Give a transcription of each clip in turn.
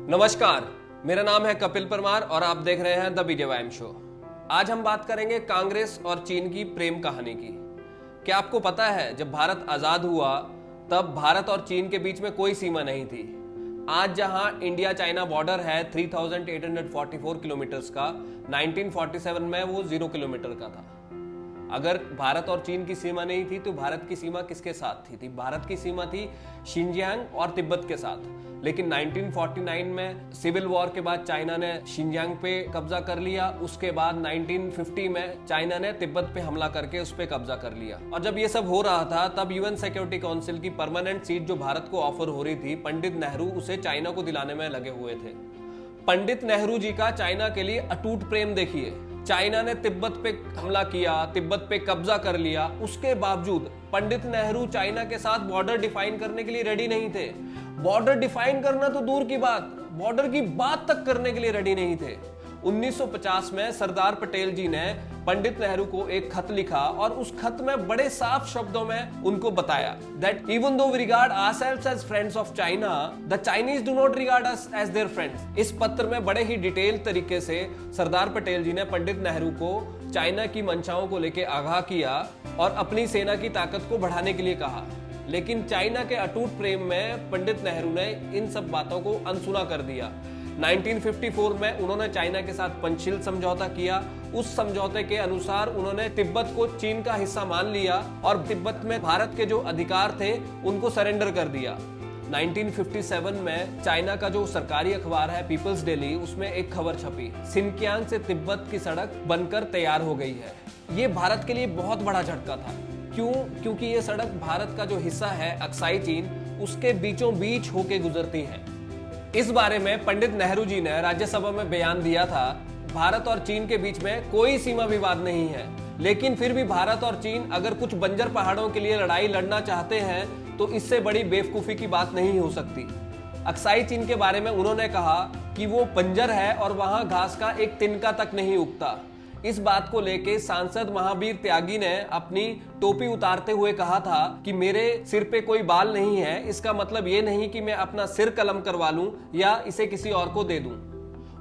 नमस्कार, मेरा नाम है कपिल परमार और आप देख रहे हैं द बीजेवाईएम शो। आज हम बात करेंगे कांग्रेस और चीन की प्रेम कहानी की। क्या आपको पता है, जब भारत आजाद हुआ तब भारत और चीन के बीच में कोई सीमा नहीं थी। आज जहां इंडिया चाइना बॉर्डर है 3844 किलोमीटर का, 1947 में वो 0 किलोमीटर का था। अगर भारत और चीन की सीमा नहीं थी तो भारत की सीमा किसके साथ थी? भारत की सीमा थी शिनजियांग और तिब्बत के साथ। लेकिन 1949 में सिविल वॉर के बाद चाइना ने शिनजियांग पे कब्जा कर लिया। उसके बाद 1950 में चाइना ने तिब्बत पे हमला करके उस पे कब्जा कर लिया। और जब ये सब हो रहा था तब यूएन सिक्योरिटी काउंसिल की परमानेंट सीट जो भारत को ऑफर हो रही थी, पंडित नेहरू उसे चाइना को दिलाने में लगे हुए थे। पंडित नेहरू जी का चाइना के लिए अटूट प्रेम देखिए। चाइना ने तिब्बत पे हमला किया, तिब्बत पे कब्जा कर लिया, उसके बावजूद पंडित नेहरू चाइना के साथ बॉर्डर डिफाइन करने के लिए रेडी नहीं थे। बॉर्डर डिफाइन करना तो दूर की बात, बॉर्डर की बात तक करने के लिए रेडी नहीं थे। 1950 में सरदार पटेल जी ने पंडित नेहरू को एक खत लिखा और उस खत में बड़े साफ शब्दों में उनको बताया that even though we regard ourselves as friends of China, the Chinese do not regard us as their friends। इस पत्र में बड़े ही डिटेल तरीके से सरदार पटेल जी ने पंडित नेहरू को चाइना की मंशाओं को लेकर आगाह किया और अपनी सेना की ताकत को बढ़ाने के लिए कहा। लेकिन चाइना के अटूट प्रेम में पंडित नेहरू ने इन सब बातों को अनसुना कर दिया। 1954 में उन्होंने चाइना के साथ पंचशील समझौता किया। उस समझौते के अनुसार उन्होंने तिब्बत को चीन का हिस्सा मान लिया और तिब्बत में भारत के जो अधिकार थे उनको सरेंडर कर दिया। 1957 में चाइना का जो सरकारी अखबार है पीपल्स डेली, उसमें एक खबर छपी, सिनकियांग से तिब्बत की सड़क बनकर तैयार हो गई है। ये भारत के लिए बहुत बड़ा झटका था। क्यों? क्योंकि ये सड़क भारत का जो हिस्सा है अक्साई चीन, उसके बीचों बीच होके गुजरती है। इस बारे में पंडित नेहरू जी ने राज्यसभा में बयान दिया था, भारत और चीन के बीच में कोई सीमा विवाद नहीं है, लेकिन फिर भी भारत और चीन अगर कुछ बंजर पहाड़ों के लिए लड़ाई लड़ना चाहते हैं तो इससे बड़ी बेवकूफी की बात नहीं हो सकती। अक्साई चीन के बारे में उन्होंने कहा कि वो बंजर है और वहां घास का एक तिनका तक नहीं उगता। इस बात को लेके सांसद महावीर त्यागी ने अपनी टोपी उतारते हुए कहा था कि मेरे सिर पे कोई बाल नहीं है, इसका मतलब ये नहीं कि मैं अपना सिर कलम करवा लूं या इसे किसी और को दे दूं।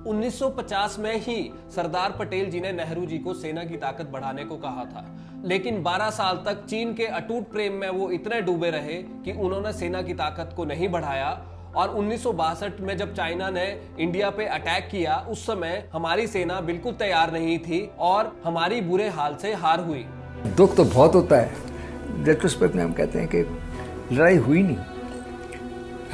1950 में ही सरदार पटेल जी ने नेहरू जी को सेना की ताकत बढ़ाने को कहा था, लेकिन 12 साल तक चीन के अटूट प्रेम में वो इतने डूबे रहे कि उन्होंने सेना की ताकत को नहीं बढ़ाया। और 1962 में जब चाइना ने इंडिया पे अटैक किया, उस समय हमारी सेना बिल्कुल तैयार नहीं थी और हमारी बुरे हाल से हार हुई। दुख तो बहुत होता है। रेट्रोस्पेक्ट में हम कहते हैं कि लड़ाई हुई नहीं,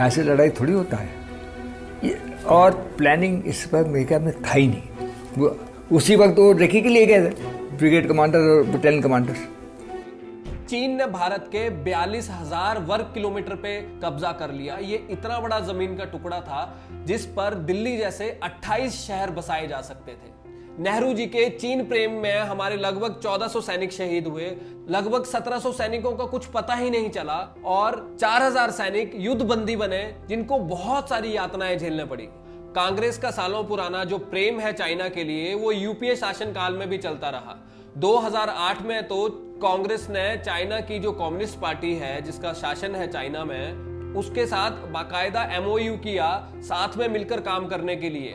ऐसे लड़ाई थोड़ी होता है। और प्लानिंग इस पर मेरे ख्याल में था ही नहीं। वो उसी वक्त वो रेकी के लिए गए थे, ब्रिगेड कमांडर और बटालियन कमांडर। चीन ने भारत के 42,000 वर्ग किलोमीटर पे कब्जा कर लिया। ये इतना बड़ा जमीन का टुकड़ा था जिस पर दिल्ली जैसे 28 शहर बसाए जा सकते थे। नेहरू जी के चीन प्रेम में हमारे लगभग 1400 सैनिक शहीद हुए, लगभग 1700 सैनिकों का कुछ पता ही नहीं चला और 4000 सैनिक युद्ध बंदी बने, जिनको बहुत सारी यातनाएं झेलने पड़ी। कांग्रेस का सालों पुराना जो प्रेम है चाइना के लिए, वो यूपीए शासनकाल में भी चलता रहा। 2008 में तो कांग्रेस ने चाइना की जो कम्युनिस्ट पार्टी है जिसका शासन है चाइना में, उसके साथ बाकायदा एमओयू किया साथ में मिलकर काम करने के लिए।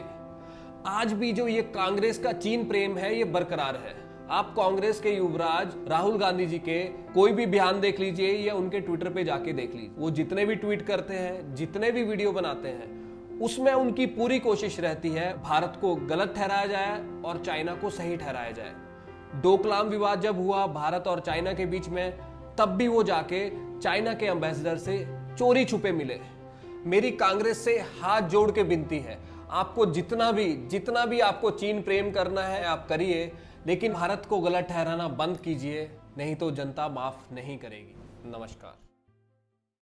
आज भी जो ये कांग्रेस का चीन प्रेम है ये बरकरार है। आप कांग्रेस के युवराज राहुल गांधी जी के कोई भी बयान देख लीजिए या उनके ट्विटर पे जाके देख लीजिए, वो जितने भी ट्वीट करते हैं, जितने भी वीडियो बनाते हैं, उसमें उनकी पूरी कोशिश रहती है भारत को गलत ठहराया जाए और चाइना को सही ठहराया जाए। डोकलाम विवाद जब हुआ भारत और चाइना के बीच में, तब भी वो जाके चाइना के एम्बेसडर से चोरी छुपे मिले। मेरी कांग्रेस से हाथ जोड़ के विनती है, आपको जितना भी आपको चीन प्रेम करना है आप करिए, लेकिन भारत को गलत ठहराना बंद कीजिए, नहीं तो जनता माफ नहीं करेगी। नमस्कार।